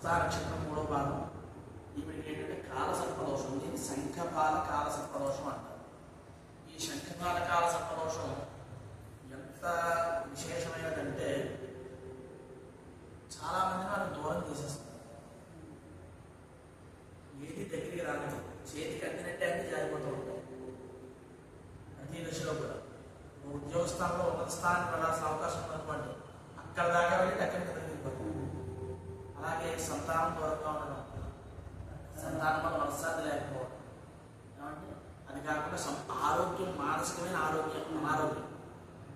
నక్షత్రం 3వ భాగం. ఈవిడికి ఏంటంటే కాలసర్పదోషం. దీన్ని శంఖపాల కాలసర్పదోషం అంటారు. ఈ శంఖపాల కాలసర్పదోషం ఎంత విశేషమైనదంటే చాలా మంది మనం దూరం తీసేస్తారు. ఏది దగ్గరికి రాలేదు, చేతికి అందినట్టే అన్ని జారిపోతూ ఉంటాయి. ప్రతి దశలో కూడా ఉద్యోగ స్థానంలో ఉన్నత స్థానానికి వెళ్ళాల్సిన అవకాశం ఉందనుకోండి, అక్కడ దాకా వెళ్ళి అక్కడికి తగ్గిపోతుంది. అలాగే సంతానం దూరంగా ఉండడం, సంతానం వల్ల మనశ్శాంతి లేకపోవడం, ఏమంటే అది కాకుండా ఆరోగ్యం, మానసికమైన ఆరోగ్యం, అనారోగ్యం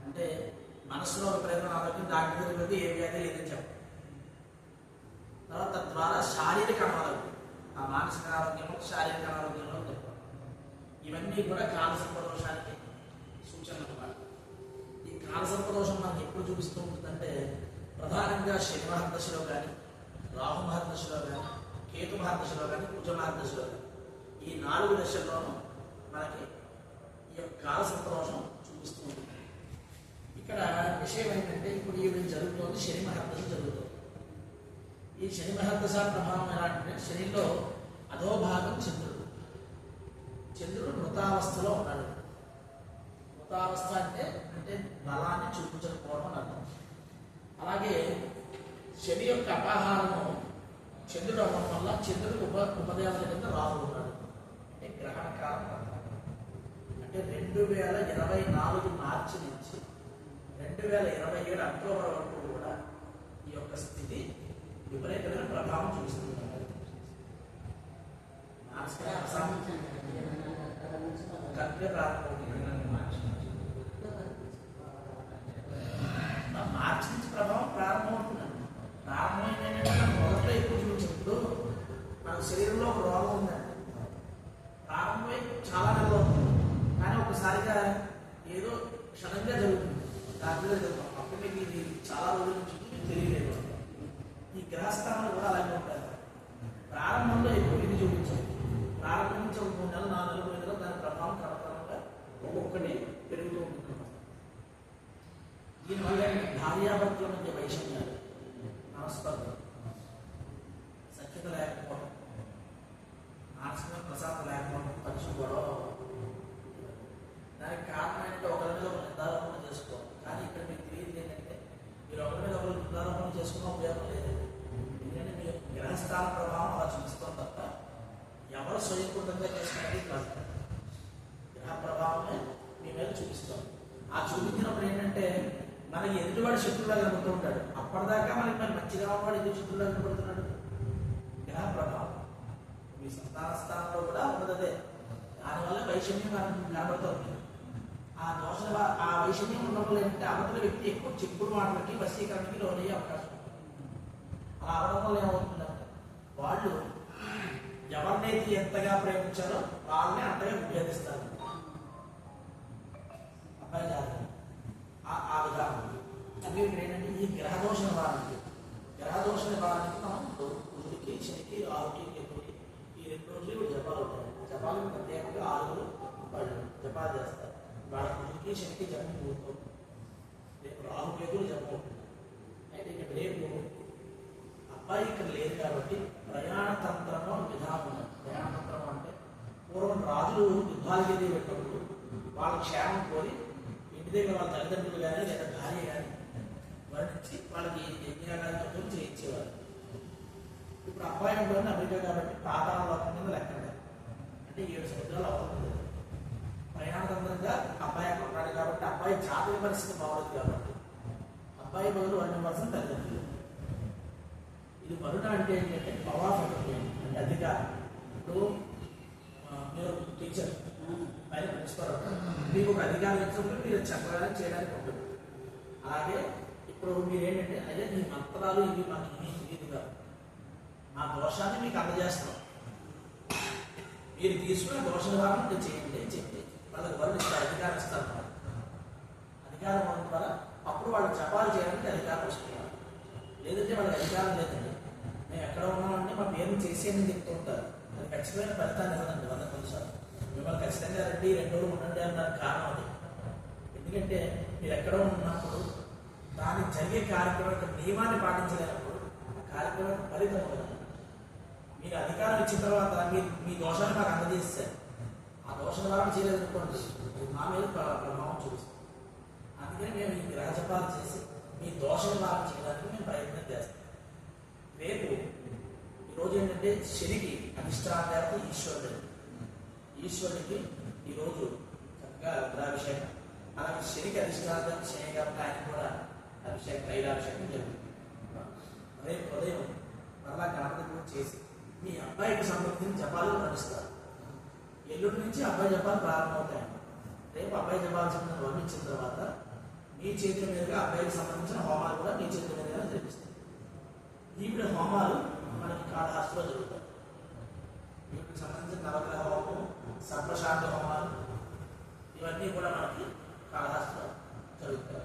అంటే మనసులో విపరీతమైన ఆరోగ్యం, డాక్టర్ దగ్గరికి వెళ్తే ఏ వ్యాధి లేదని చెప్పాలి. తర్వాత తద్వారా శారీరక అనారోగ్యం, ఆ మానసిక ఆరోగ్యం శారీరక అనారోగ్యంలో చెప్పాలి. ఇవన్నీ కూడా కాలసర్పదోషానికి సూచనలు అన్నమాట. ఈ కాలసర్పదోషం మనకి ఎప్పుడు చూపిస్తూ ఉంటుందంటే ప్రధానంగా శని మహర్దశలో కానీ, రాహు మహర్దశలో కానీ, కేతు మహర్దశలో కానీ, కుజ మహర్దశలో కానీ, ఈ 4 దశల్లోనూ మనకి ఈ యొక్క కాలసర్పదోషం చూపిస్తూ ఉంటుంది. ఇక్కడ విషయం ఏంటంటే ఇప్పుడు ఈవిడ జరుగుతుంది, శని మహర్దశ జరుగుతుంది. ఈ శని మహర్దశ ప్రభావం ఎలాంటి, శనిలో అధోభాగం చంద్రుడు. చంద్రుడు మృతావస్థలో ఉన్నాడు. మృతావస్థ అంటే బలాన్ని చూపించకపోవడం అని అర్థం. అలాగే శని యొక్క అపహారము చంద్రుడు అవ్వడం వల్ల చంద్రుడు ఉపదేవత కింద రాహు ఉన్నాడు. అంటే గ్రహణ కాలం అంటే 2024 మార్చి నుంచి 2027 అక్టోబర్ వరకు కూడా ఈ యొక్క స్థితి విపరీతమైన ప్రభావం చూపిస్తుంది. మార్చి నుంచి ప్రభావం ప్రారంభమవుతుందండి. ప్రారంభమైందంటే మొదట్లో ఎక్కువ చూపించినప్పుడు మన శరీరంలో ఒక రోగం ఉందండి. ప్రారంభమై చాలా నెలలు అవుతుంది, కానీ ఒకసారిగా ఏదో క్షణంగా జరుగుతుంది, దాంట్లో జరుగుతుంది. అప్పుడు మీకు ఇది చాలా రోజుల నుంచి మీకు తెలియలేదు. ఈ గ్రహస్థానాలు కూడా అలాగే ఉంటాయి. ప్రారంభంలో ఎక్కువ ఇది చూపించాలి. ప్రారంభం నుంచి ఒక 3 నెలలు 4 నెలలు 5 నెలలు దాని ప్రభావం క్రమక్రమంగా ఒక్కొక్కటి పెరుగుతూ ఉంటుంది. దీనివల్ల భార్యాభర్తల మధ్య వైషమ్యాలు, మనస్పర్ధలు, సఖ్యత లేకపోవడం, మానసిక ప్రశాంత లేకపోవడం, పంచుకోవడం. దానికి కారణం ఏంటంటే ఒకరి మీద ఒక నిర్ధారణ చేసుకోవడం. కానీ ఇక్కడ మీకు తెలియదు ఏంటంటే మీరు ఒకరి మీద ఒకరు నిర్ధారణ చేసుకున్న ఉపయోగం లేదు. ఎందుకంటే మీ గ్రహస్థాన ప్రభావం అలా చూపిస్తాం తప్ప ఎవరు స్వయంకృతంగా చేసుకునేది కాదు. గ్రహ ప్రభావమే మీ మీద చూపిస్తాం. ఆ చూపించినప్పుడు ఏంటంటే మనకి ఎదుటివాడు శత్రువులా కనబడుతూ ఉంటాడు. అప్పటిదాకా మనకి మంచిగా ఉన్నవాడు ఎందుకు శత్రువులా కనబడుతున్నాడు? గ్రహ ప్రభావం. మీ సంతాన స్థానంలో కూడా ఉన్నదే. దానివల్ల వైషమ్యం కనబడుతుంది. ఆ దోష ఆ వైషమ్యం ఉన్నప్పుడు ఏంటంటే అవతల వ్యక్తి ఎక్కువ చెప్పుడు మాటలకి, వశీకరణకి లోనయ్యే అవకాశం ఉంది. అలా అవడం వల్ల ఏమవుతుందంటే వాళ్ళు ఎవరినైతే ఎంతగా ప్రేమించారో వాళ్ళని అంతగా విభేదిస్తారు. అబ్బాయి జాగ్రత్త ఆ విధానం. అందుకే ఇక్కడ ఏంటంటే ఈ గ్రహదోష నివారణకి, గ్రహదోష నివారణకి మనం కుజుడికి, శనికి, రాహుకి, కేతుకి ఈ 2 రోజులు జపాలు ఉంటాయి. జపాలకు ప్రత్యేకంగా 6 వాళ్ళు జపాలు చేస్తారు. వాళ్ళ కుజుడికి, శనికి జపం పూర్తవుతుంది. రేపు రాహు కేతులు జపం ఉంటుంది. అయితే ఇక్కడ రేపు అబ్బాయి ఇక్కడ లేదు కాబట్టి ప్రయాణ తంత్రంలో విధానం ఉన్నది. ప్రయాణ తంత్రం అంటే పూర్వం రాజులు యుద్ధాలకి పెట్టినప్పుడు వాళ్ళ క్షేమం కోరి ఇంటి దగ్గర వాళ్ళ తల్లిదండ్రులు కానీ లేదా భార్య కానీ వర్ణించి వాళ్ళకి యజ్ఞాగాలతో చేయించేవారు. ఇప్పుడు అబ్బాయి ఉంటుంది అమెరికా కాబట్టి పాతాళ లోకం కింద లెక్కండి. అంటే 7 సముద్రాలు అవుతుంది. ప్రయాణతంత్రంగా అబ్బాయి అక్కడ ఉన్నాడు కాబట్టి అబ్బాయి జాతక పరిస్థితి బాగుంది కాబట్టి అబ్బాయి బదులు 100% తల్లిదండ్రులు. ఇది వరుణ అంటే ఏంటంటే పవర్ ఆఫ్ అంటే అధికారం. ఇప్పుడు మీరు టీచర్ పైన ప్రిన్సిపల్ మీకు ఒక అధికారం ఇచ్చినప్పుడు మీరు చెప్పడానికి చేయడానికి ఉంటుంది. అలాగే ఇప్పుడు మీరేంటంటే అదే మీ మంత్రాలు ఇవి మాకు ఇది కాదు, మా దోషాన్ని మీకు అందజేస్తాం, మీరు తీసుకునే దోష నివారణ చేయండి అని చెప్పి వాళ్ళకి వరుణ ఇస్తారు, అధికారం ఇస్తారు. అధికారం ఉండడం ద్వారా అప్పుడు వాళ్ళు జపాలు చేయడానికి అధికారం వస్తున్నారు. లేదంటే వాళ్ళకి అధికారం లేదండి, మేము ఎక్కడ ఉన్నామంటే మా పేరుని చేసేయని చెప్తూ ఉంటారు. అది ఖచ్చితమైన ఫలితాన్ని ఇవ్వదండి. 100% మిమ్మల్ని ఖచ్చితంగా రండి 2 రోజులు ఉండండి అన్నదానికి కారణం అది. ఎందుకంటే మీరు ఎక్కడో ఉన్నప్పుడు దానికి జరిగే కార్యక్రమం నియమాన్ని పాటించలేనప్పుడు ఆ కార్యక్రమం ఫలితం ఉండదు. మీరు అధికారం ఇచ్చిన తర్వాత మీ దోషాన్ని మాకు అందజేస్తారు. ఆ దోష నివారణ చేయలేదనుకోండి, అది మా మీద ప్రభావం చూపిస్తుంది. అందుకని మేము ఈ గ్రహ జపాలు చేసి మీ దోష నివారణ చేయడానికి మేము ప్రయత్నం చేస్తాం. రేపు ఈరోజు ఏంటంటే శనికి అధిష్టాన దేవత ఈశ్వరుడు. ఈశ్వరుడికి ఈరోజు చక్కగా రుద్రాభిషేకం, అలాగే శనికి అధిష్టాన దేవత శని కాబట్టి ఆయన కూడా అభిషేకం, తైలాభిషేకం జరుగుతుంది. రేపు ఉదయం మరలా గణపతి పూజ చేసి మీ అబ్బాయికి సంబంధించిన జపాలు నడుస్తారు. ఎల్లుండి నుంచి అబ్బాయి జపాలు ప్రారంభమవుతాయి. రేపు అబ్బాయి జపాలు సంబంధించిన వర్ణించిన తర్వాత మీ చేతుల మీదుగా అబ్బాయికి సంబంధించిన హోమాలు కూడా మీ చేతుల మీదుగా జరిపిస్తాయి. ఈవిడ హోమాలు మనకి కాళహస్తిలో జరుగుతాయి. వీటికి సంబంధించిన నవగ్రహ హోమం, సర్పశాంతి హోమాలు ఇవన్నీ కూడా మనకి కాళహస్తిలో జరుగుతాయి.